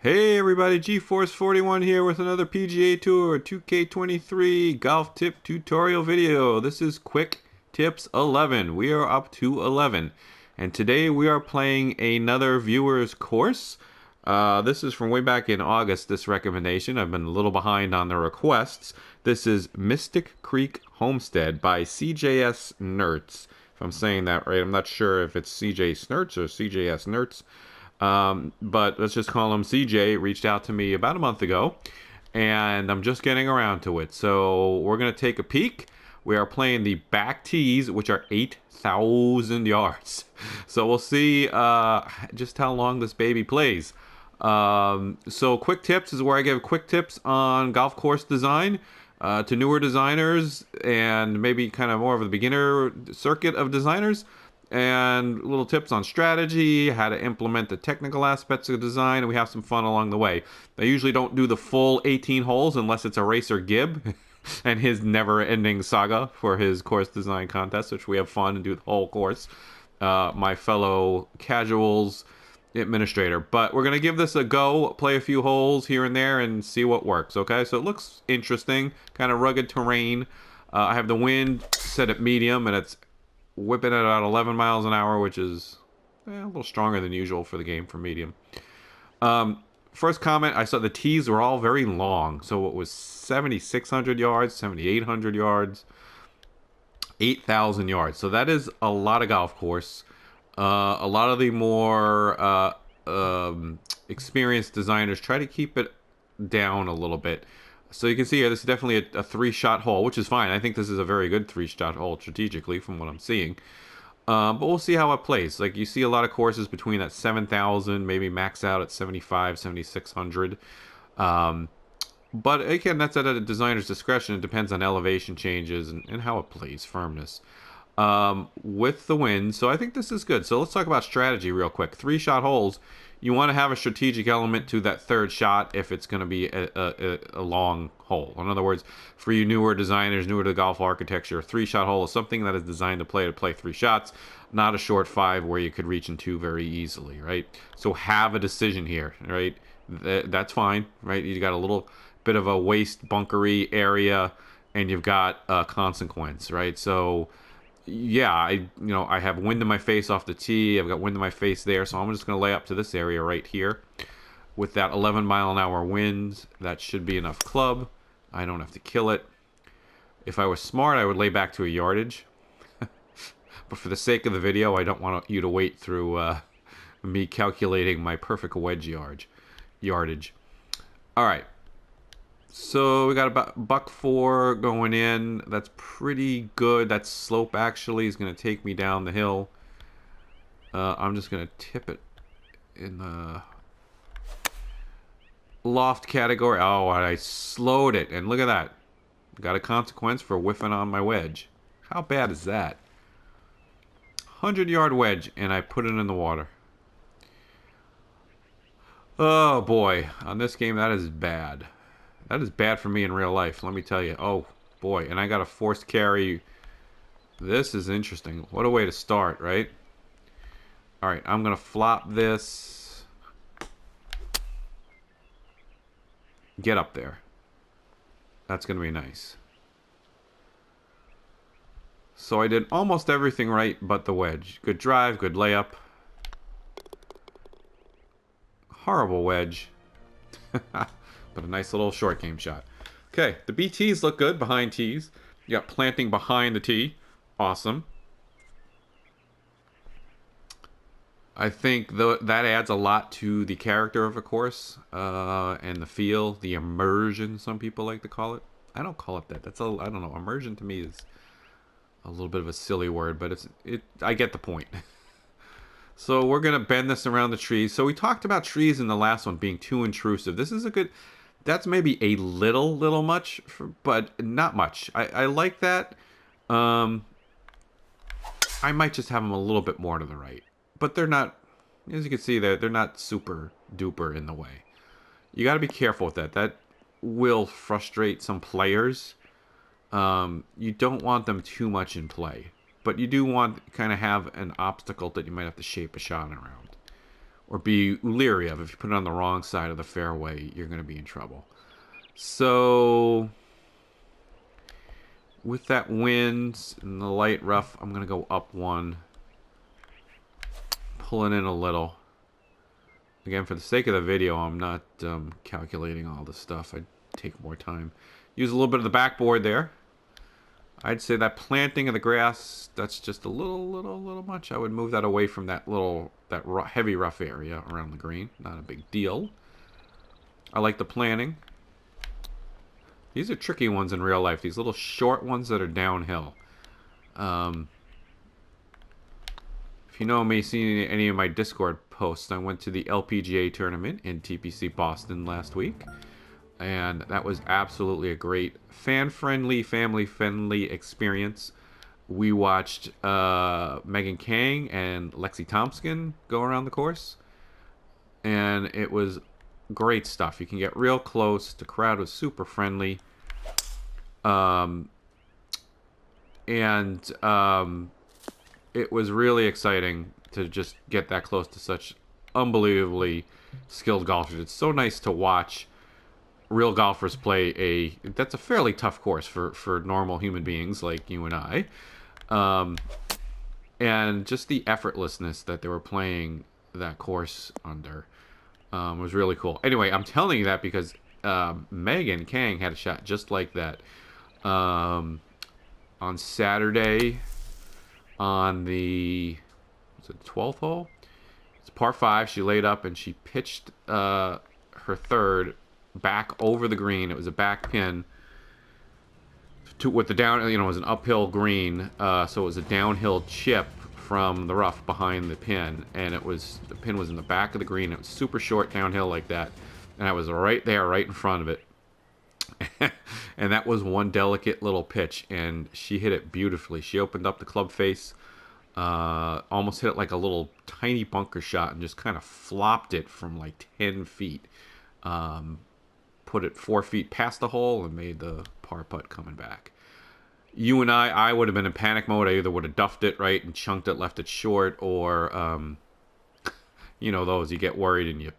Hey everybody, GeForce41 here with another PGA Tour 2K23 golf tip tutorial video. This is Quick Tips 11. We are up to 11. And today we are playing another viewer's course. This is from way back in August, this recommendation. I've been a little behind on the requests. This is Mystic Creek Homestead by cjsnertz. If I'm saying that right, I'm not sure if it's cjsnertz or cjsnertz. But let's just call him CJ. Reached out to me about a month ago, and I'm just getting around to it. So we're going to take a peek. We are playing the back tees, which are 8,000 yards. So we'll see just how long this baby plays. So quick tips is where I give quick tips on golf course design to newer designers and maybe kind of more of a beginner circuit of designers. And little tips on strategy, how to implement the technical aspects of design, and we have some fun along the way. I usually don't do the full 18 holes unless it's a Racer Gibb and his never-ending saga for his course design contest, which we have fun and do the whole course. My fellow casuals administrator. But we're going to give this a go, play a few holes here and there, and see what works, okay? So it looks interesting, kind of rugged terrain. I have the wind set at medium, and it's whipping at about 11 miles an hour, which is a little stronger than usual for the game for medium. First comment, I saw the tees were all very long. So it was 7,600 yards, 7,800 yards, 8,000 yards. So that is a lot of golf course. A lot of the more experienced designers try to keep it down a little bit. So you can see here, this is definitely a three-shot hole, which is fine. I think this is a very good three-shot hole strategically from what I'm seeing. But we'll see how it plays. Like, you see a lot of courses between that 7,000, maybe max out at 7,500, 7,600. But again, that's at a designer's discretion. It depends on elevation changes and how it plays, firmness. With the wind, so I think this is good. So let's talk about strategy real quick. Three-shot holes. You want to have a strategic element to that third shot if it's going to be a long hole. In other words, for you newer designers, newer to golf architecture, a three-shot hole is something that is designed to play three shots, not a short five where you could reach in two very easily, right? So have a decision here, right? That's fine, right? You got a little bit of a waist bunkery area, and you've got a consequence, right? So yeah, I have wind in my face off the tee. I've got wind in my face there, so I'm just going to lay up to this area right here. With that 11 mile an hour wind, that should be enough club. I don't have to kill it. If I was smart, I would lay back to a yardage. But for the sake of the video, I don't want you to wait through me calculating my perfect wedge yardage. All right. So we got about $1.04 going in. That's pretty good. That slope actually is going to take me down the hill. I'm just going to tip it in the loft category. Oh, and I slowed it. And look at that. Got a consequence for whiffing on my wedge. How bad is that? 100-yard wedge, and I put it in the water. Oh, boy. On this game, that is bad. That is bad for me in real life, let me tell you. Oh, boy. And I got a forced carry. This is interesting. What a way to start, right? All right, I'm going to flop this. Get up there. That's going to be nice. So I did almost everything right but the wedge. Good drive, good layup. Horrible wedge. But a nice little short game shot. Okay, the BTs look good behind tees. You got planting behind the tee. Awesome. I think that adds a lot to the character of a course and the feel, the immersion, some people like to call it. I don't call it that. I don't know. Immersion to me is a little bit of a silly word, but I get the point. So we're gonna bend this around the trees. So we talked about trees in the last one being too intrusive. This is a good. That's maybe a little much, but not much. I like that. I might just have them a little bit more to the right. But they're not, as you can see, they're not super duper in the way. You got to be careful with that. That will frustrate some players. You don't want them too much in play. But you do want to kind of have an obstacle that you might have to shape a shot around. or be leery of. If you put it on the wrong side of the fairway, you're going to be in trouble. So with that wind and the light rough, I'm going to go up one, pulling in a little. Again, for the sake of the video, I'm not calculating all this stuff. I'd take more time. Use a little bit of the backboard there. I'd say that planting of the grass, that's just a little much. I would move that away from that heavy rough area around the green. Not a big deal. I like the planting. These are tricky ones in real life. These little short ones that are downhill. If you know me, seeing any of my Discord posts, I went to the LPGA tournament in TPC Boston last week. And that was absolutely a great fan-friendly, family-friendly experience. We watched Megan Kang and Lexi Thompson go around the course. And it was great stuff. You can get real close. The crowd was super friendly. It was really exciting to just get that close to such unbelievably skilled golfers. It's so nice to watch real golfers play that's a fairly tough course for normal human beings like you and I. And just the effortlessness that they were playing that course under was really cool. Anyway, I'm telling you that because Megan Kang had a shot just like that on Saturday on the 12th hole. It's par 5. She laid up and she pitched her third back over the green. It was a back pin with the down. It was an uphill green, so it was a downhill chip from the rough behind the pin, and the pin was in the back of the green. It was super short downhill like that, and I was right there, right in front of it. And that was one delicate little pitch, and she hit it beautifully. She opened up the club face, almost hit it like a little tiny bunker shot, and just kind of flopped it from like 10 feet. Put it 4 feet past the hole and made the par putt coming back. You and I would have been in panic mode. I either would have duffed it right and chunked it, left it short, or those you get worried and you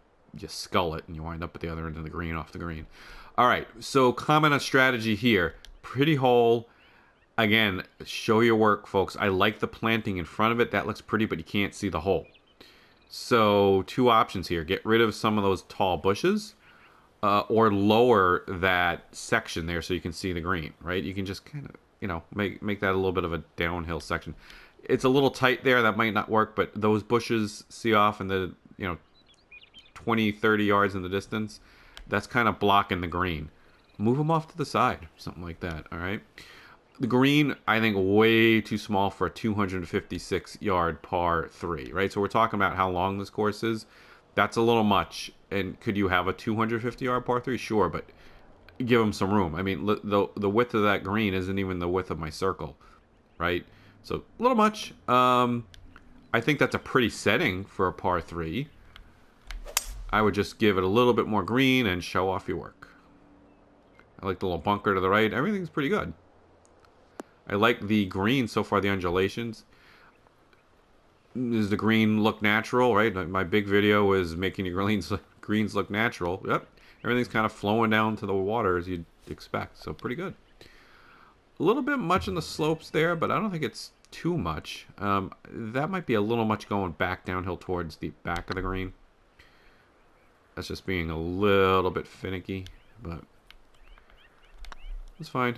skull it and you wind up at the other end of the green, off the green. All right, so comment on strategy here. Pretty hole. Again, show your work, folks. I like the planting in front of it. That looks pretty, but you can't see the hole. So 2 options here. Get rid of some of those tall bushes, or lower that section there so you can see the green, right? You can just kind of, make that a little bit of a downhill section. It's a little tight there. That might not work, but those bushes see off in the, 20, 30 yards in the distance. That's kind of blocking the green. Move them off to the side, something like that, all right? The green, I think, way too small for a 256-yard par 3, right? So we're talking about how long this course is. That's a little much. And could you have a 250-yard par 3? Sure, but give them some room. I mean, the width of that green isn't even the width of my circle, right? So a little much. I think that's a pretty setting for a par 3. I would just give it a little bit more green and show off your work. I like the little bunker to the right. Everything's pretty good. I like the green so far, the undulations. Does the green look natural, right? My big video is making your greens look natural. Yep. Everything's kind of flowing down to the water as you'd expect. So pretty good. A little bit much in the slopes there, but I don't think it's too much. That might be a little much going back downhill towards the back of the green. That's just being a little bit finicky, but it's fine.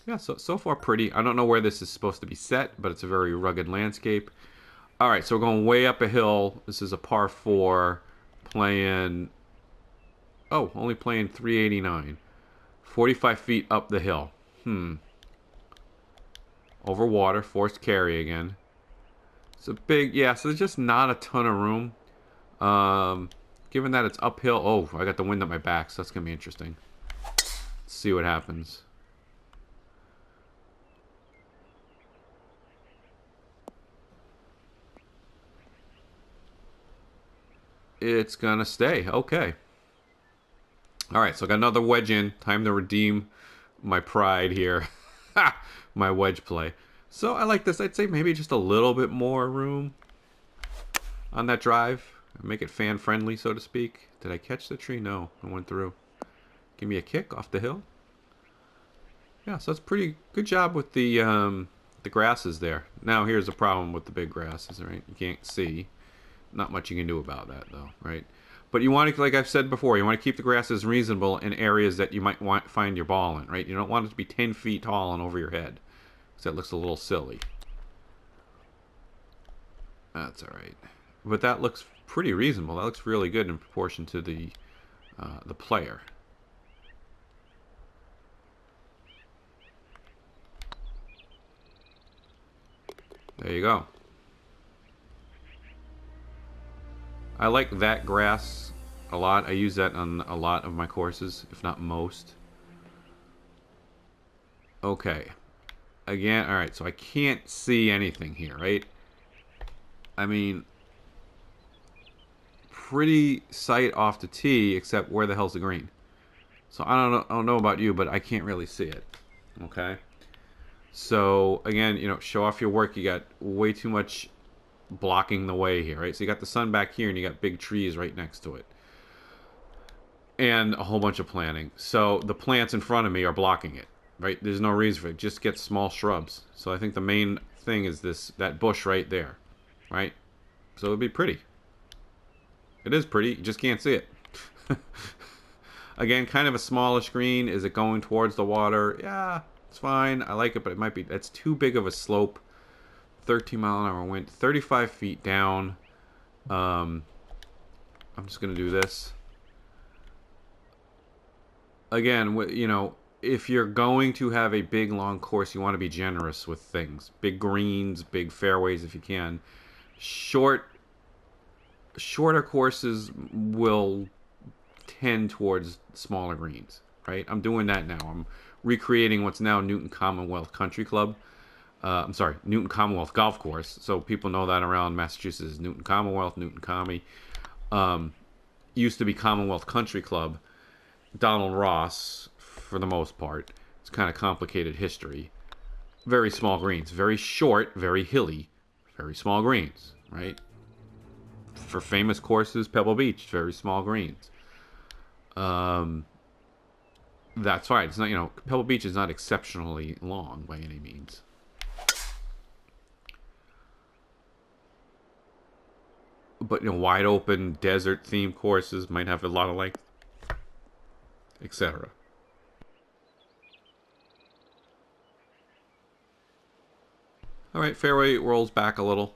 Yeah, so far pretty. I don't know where this is supposed to be set, but it's a very rugged landscape. All right, so we're going way up a hill. This is a par 4 playing... Oh, only playing 389. 45 feet up the hill. Over water, forced carry again. It's a big... Yeah, so there's just not a ton of room. Given that it's uphill... Oh, I got the wind at my back, so that's going to be interesting. Let's see what happens. It's going to stay. Okay. All right, so I got another wedge in. Time to redeem my pride here. My wedge play. So I like this. I'd say maybe just a little bit more room. on that drive. Make it fan friendly, so to speak. Did I catch the tree? No, I went through. Give me a kick off the hill. Yeah, so that's pretty good job with the grasses there. Now here's the problem with the big grasses, right? You can't see. Not much you can do about that though, right? But you want to, like I've said before, you want to keep the grasses reasonable in areas that you might want find your ball in, right? You don't want it to be 10 feet tall and over your head, because that looks a little silly. That's all right, but that looks pretty reasonable. That looks really good in proportion to the player. There you go. I like that grass a lot. I use that on a lot of my courses, if not most. Okay. Again, alright, so I can't see anything here, right? I mean, pretty sight off the tee, except where the hell's the green? So I don't know about you, but I can't really see it. Okay? So, again, you know, show off your work. You got way too much blocking the way here, right? So you got the sun back here and you got big trees right next to it. And a whole bunch of planting. So the plants in front of me are blocking it, right? There's no reason for it. Just get small shrubs. So I think the main thing is that bush right there, right? So it'd be pretty. It is pretty, you just can't see it. Again, kind of a smallish green. Is it going towards the water? Yeah, it's fine. I like it, but it might be, that's too big of a slope. 13-mile-an-hour wind, 35 feet down. I'm just gonna do this. Again, you know, if you're going to have a big long course, you want to be generous with things. Big greens, big fairways if you can. Shorter courses will tend towards smaller greens, right? I'm doing that now. I'm recreating what's now Newton Commonwealth Country Club. I'm sorry, Newton Commonwealth Golf Course. So people know that around Massachusetts is Newton Commonwealth, Newton Commie. Used to be Commonwealth Country Club. Donald Ross, for the most part. It's kind of complicated history. Very small greens. Very short, very hilly, very small greens, right? For famous courses, Pebble Beach, very small greens. That's fine. It's not, you know, Pebble Beach is not exceptionally long by any means. But, you know, wide open desert themed courses might have a lot of length, etc. All right, fairway rolls back a little.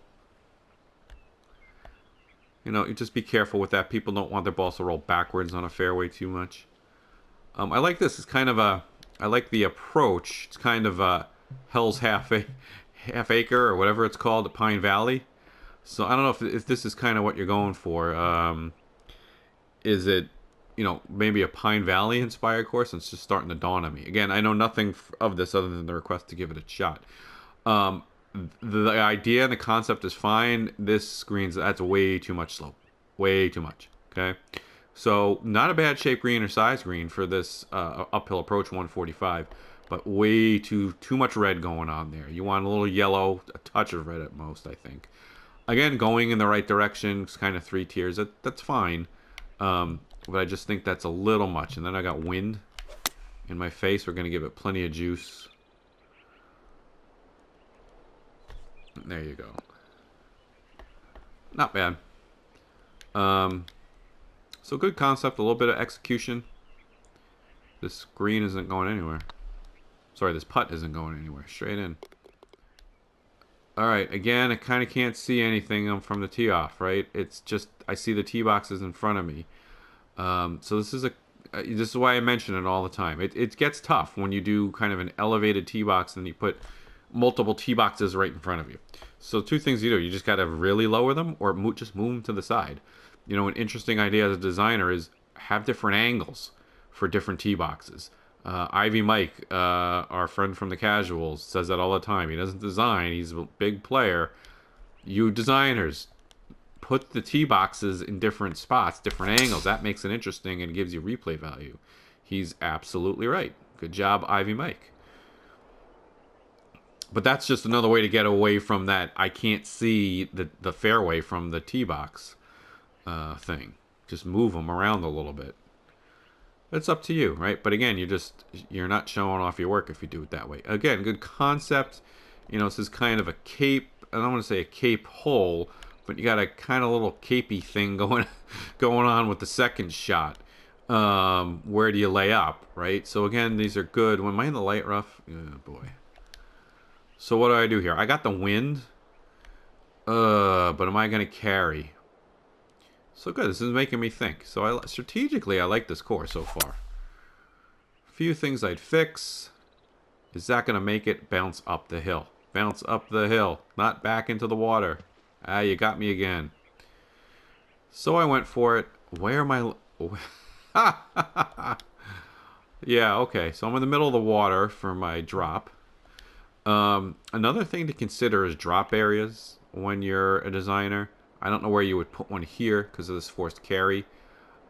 You know, you just be careful with that. People don't want their balls to roll backwards on a fairway too much. I like this. It's kind of a, I like the approach. It's kind of a Hell's Half Acre or whatever it's called at Pine Valley. So I don't know if this is kind of what you're going for. Is it, you know, maybe a Pine Valley inspired course? It's just starting to dawn on me. Again, I know nothing of this other than the request to give it a shot. The idea and the concept is fine. This green's, that's way too much slope. Way too much. Okay. So not a bad shape green or size green for this uphill approach 145, but way too much red going on there. You want a little yellow, a touch of red at most, I think. Again, going in the right direction, it's kind of 3 tiers. That's fine. But I just think that's a little much. And then I got wind in my face. We're going to give it plenty of juice. There you go. Not bad. So good concept, a little bit of execution. This green isn't going anywhere. Sorry, this putt isn't going anywhere. Straight in. Alright, again, I kind of can't see anything from the tee off, right? It's just, I see the tee boxes in front of me. So this is why I mention it all the time. It gets tough when you do kind of an elevated tee box and you put multiple tee boxes right in front of you. So 2 things you do. You just got to really lower them or just move them to the side. You know, an interesting idea as a designer is have different angles for different tee boxes. Ivy Mike, our friend from the Casuals, says that all the time. He doesn't design. He's a big player. You designers, put the tee boxes in different spots, different angles. That makes it interesting and gives you replay value. He's absolutely right. Good job, Ivy Mike. But that's just another way to get away from that. I can't see the fairway from the tee box thing. Just move them around a little bit. It's up to you, right? But again, you're not showing off your work if you do it that way. Again, good concept. You know, this is kind of a cape. I don't want to say a cape hole, but you got a kind of little capey thing going on with the second shot. Where do you lay up, right? So again, these are good. When am I in the light rough? Oh boy. So what do I do here? I got the wind. But am I going to carry? So good. This is making me think. So strategically, I like this course so far. A few things I'd fix. Is that going to make it bounce up the hill? Bounce up the hill, not back into the water. Ah, you got me again. So I went for it. Where am I? Yeah, okay. So I'm in the middle of the water for my drop. Another thing to consider is drop areas when you're a designer. I don't know where you would put one here because of this forced carry.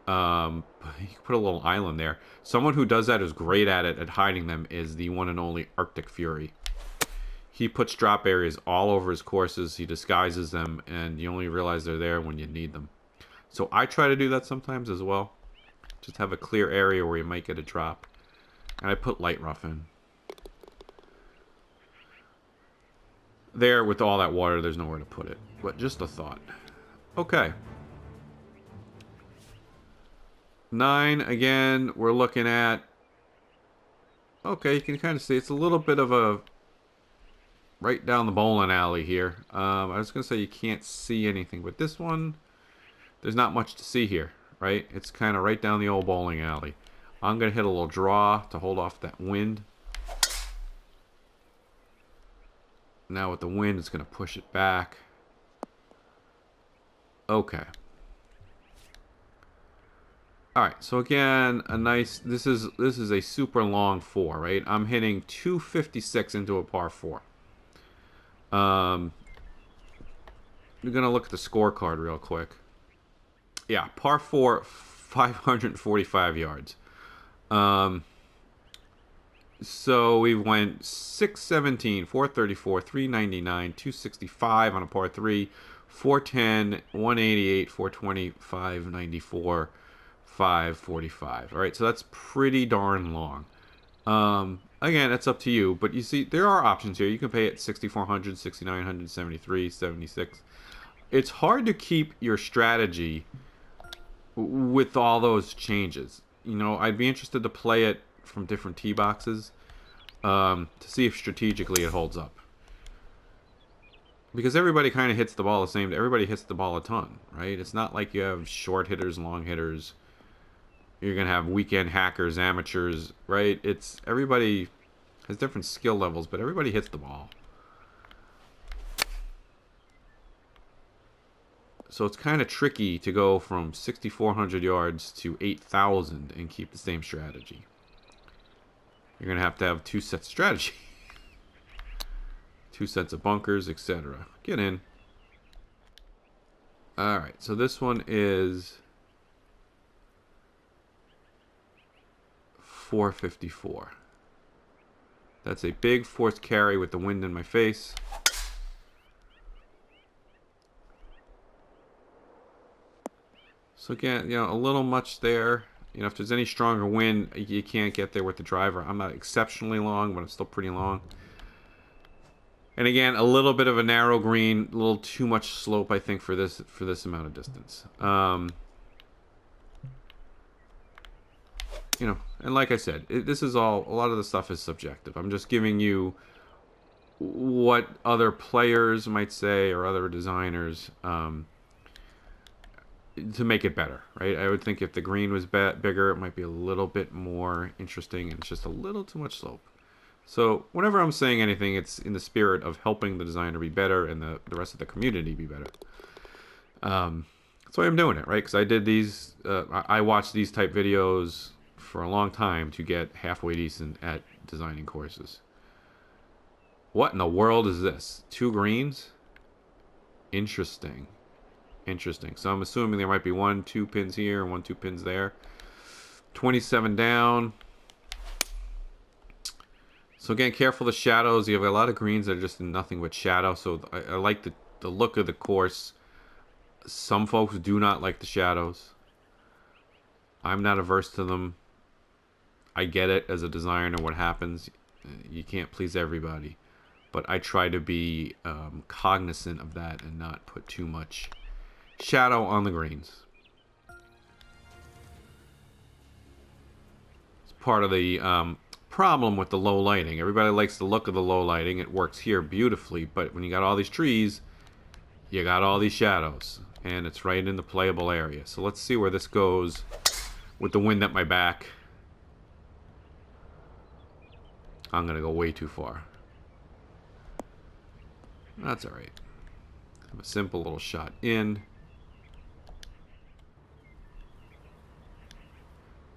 You could put a little island there. Someone who does that is great at hiding them is the one and only Arctic Fury. He puts drop areas all over his courses. He disguises them, and you only realize they're there when you need them. So I try to do that sometimes as well. Just have a clear area where you might get a drop. And I put light rough in. There, with all that water, there's nowhere to put it. But just a thought. Okay. 9, again, we're looking at... Okay, you can kind of see it's a little bit of a... right down the bowling alley here. I was going to say you can't see anything, but this one, there's not much to see here, right? It's kind of right down the old bowling alley. I'm going to hit a little draw to hold off that wind. Now with the wind, it's going to push it back. Okay. All right, so again, a nice, this is a super long 4, right? I'm hitting 256 into a par 4. We're going to look at the scorecard real quick. Yeah, par 4, 545 yards. So we went 617, 434, 399, 265 on a par 3, 410, 188, 420, 594, 545. All right, so that's pretty darn long. Again, it's up to you, but you see, there are options here. You can pay it 6,400, 6,900, 73, 76. It's hard to keep your strategy with all those changes. You know, I'd be interested to play it from different tee boxes to see if strategically it holds up. Because everybody kind of hits the ball the same. Everybody hits the ball a ton, right? It's not like you have short hitters, long hitters. You're going to have weekend hackers, amateurs, right? It's everybody has different skill levels, but everybody hits the ball. So it's kind of tricky to go from 6,400 yards to 8,000 and keep the same strategy. You're going to have 2 sets of strategy. 2 sets of bunkers, etc. Get in. Alright, so this one is 454. That's a big forced carry with the wind in my face. So again, you know, a little much there. You know, if there's any stronger wind, you can't get there with the driver. I'm not exceptionally long, but I'm still pretty long. And again, a little bit of a narrow green, a little too much slope, I think, for this amount of distance. You know, and like I said, this is all, a lot of the stuff is subjective. I'm just giving you what other players might say or other designers to make it better, right? I would think if the green was bigger, it might be a little bit more interesting, and it's just a little too much slope. So whenever I'm saying anything, it's in the spirit of helping the designer be better and the rest of the community be better. That's why I'm doing it, right? Because I did these, I watched these type videos for a long time to get halfway decent at designing courses. What in the world is this? 2 greens? Interesting. Interesting. So I'm assuming there might be 1, 2 pins here and 1, 2 pins there. 27 down. So again, careful of the shadows. You have a lot of greens that are just in nothing but shadow. So I like the look of the course. Some folks do not like the shadows. I'm not averse to them. I get it as a designer what happens. You can't please everybody. But I try to be cognizant of that and not put too much shadow on the greens. It's part of the problem with the low lighting. Everybody likes the look of the low lighting. It works here beautifully. But when you got all these trees, you got all these shadows. And it's right in the playable area. So let's see where this goes with the wind at my back. I'm going to go way too far. That's alright. Have a simple little shot in.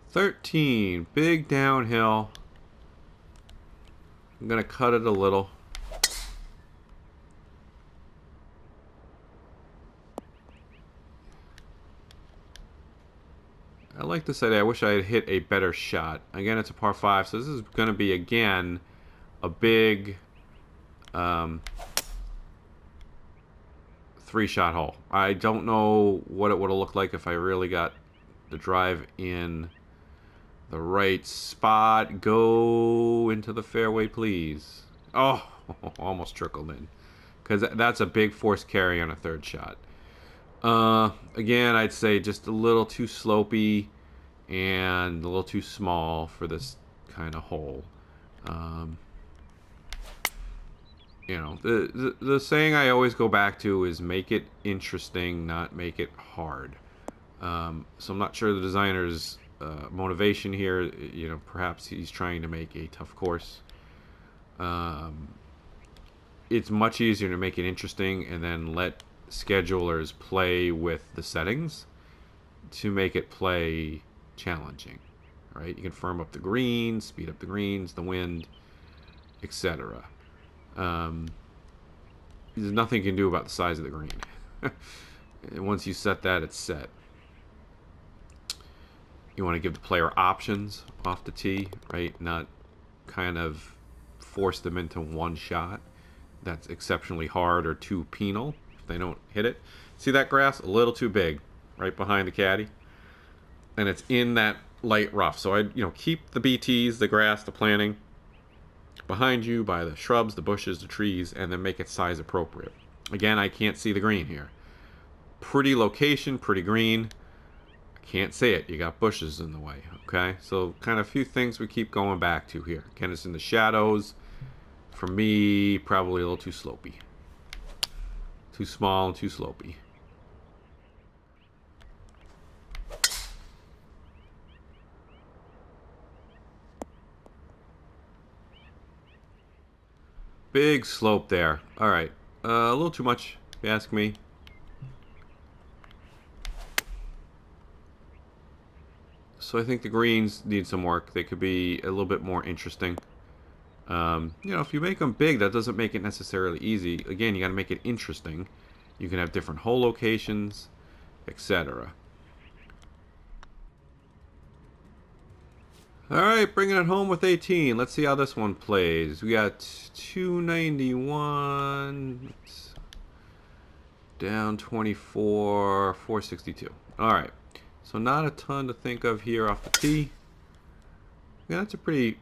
13. Big downhill. I'm going to cut it a little. I like this idea. I wish I had hit a better shot. Again, it's a par 5, so this is going to be, again, a big 3-shot hole. I don't know what it would have looked like if I really got the drive in the right spot. Go into the fairway, please. Oh, almost trickled in. Because that's a big force carry on a 3rd shot. Again, I'd say just a little too slopey and a little too small for this kind of hole. You know, the saying I always go back to is make it interesting, not make it hard. So I'm not sure the designer's motivation here. You know, perhaps he's trying to make a tough course. It's much easier to make it interesting and then let schedulers play with the settings to make it play challenging, right? You can firm up the greens, speed up the greens, the wind, etc. There's nothing you can do about the size of the green. And once you set that, it's set. You want to give the player options off the tee, right? Not kind of force them into one shot that's exceptionally hard or too penal if they don't hit it. See that grass? A little too big right behind the caddy. And it's in that light rough. So I keep the BTs, the grass, the planting behind you by the shrubs, the bushes, the trees, and then make it size appropriate. Again, I can't see the green here. Pretty location, pretty green. I can't see it. You got bushes in the way, okay? So kind of a few things we keep going back to here. Again, it's in the shadows. For me, probably a little too slopey. Too small and too slopey. Big slope there. All right. A little too much, if you ask me. So I think the greens need some work. They could be a little bit more interesting. If you make them big, that doesn't make it necessarily easy. Again, you got to make it interesting. You can have different hole locations, etc. All right, bringing it home with 18. Let's see how this one plays. We got 291 down 24, 462. All right, so not a ton to think of here off the tee. Yeah, that's a pretty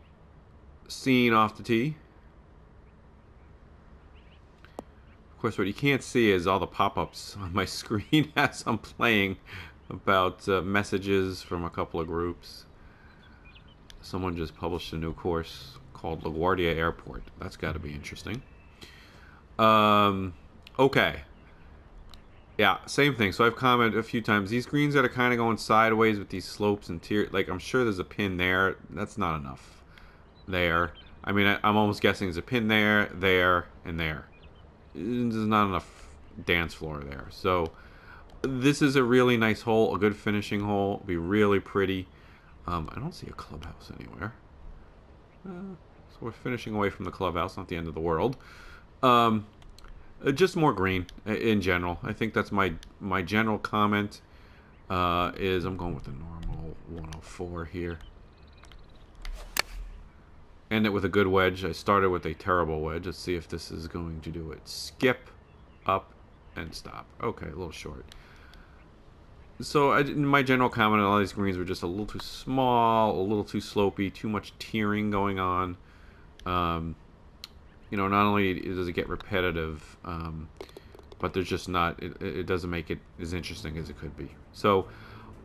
scene off the tee. Of course, what you can't see is all the pop-ups on my screen as I'm playing about messages from a couple of groups. Someone just published a new course called LaGuardia Airport. That's got to be interesting. Okay. Yeah, same thing. So I've commented a few times. These greens that are kind of going sideways with these slopes and tier, like I'm sure there's a pin there. That's not enough. There. I mean, I'm almost guessing there's a pin there, there, and there. There's not enough dance floor there. So this is a really nice hole, a good finishing hole. It'll be really pretty. I don't see a clubhouse anywhere. So we're finishing away from the clubhouse, not the end of the world. Just more green in general. I think that's my general comment. Is I'm going with the normal 104 here. end it with a good wedge. I started with a terrible wedge. Let's see if this is going to do it. Skip, up, and stop. Okay, a little short. So my general comment on all these greens were just a little too small, a little too slopey, too much tearing going on. You know, not only does it get repetitive, but there's just not, it doesn't make it as interesting as it could be. So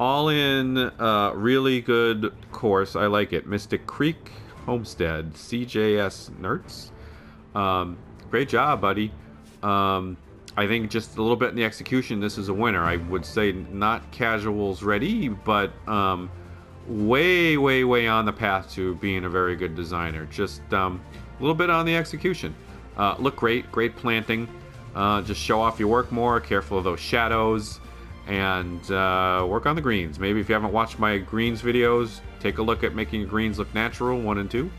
all in, really good course. I like it. Mystic Creek Homestead, cjsnertz. Great job, buddy. I think just a little bit in the execution, this is a winner. I would say not casuals ready, but way, way, way on the path to being a very good designer. Just a little bit on the execution. Look great, great planting. Just show off your work more, careful of those shadows, and work on the greens. Maybe if you haven't watched my greens videos, take a look at making your greens look natural, 1 and 2.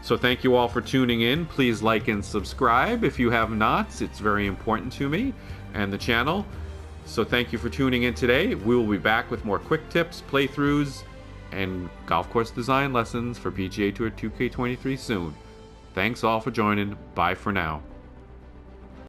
So thank you all for tuning in. Please like and subscribe if you have not. It's very important to me and the channel. So thank you for tuning in today. We will be back with more quick tips, playthroughs, and golf course design lessons for PGA Tour 2K23 soon. Thanks all for joining. Bye for now.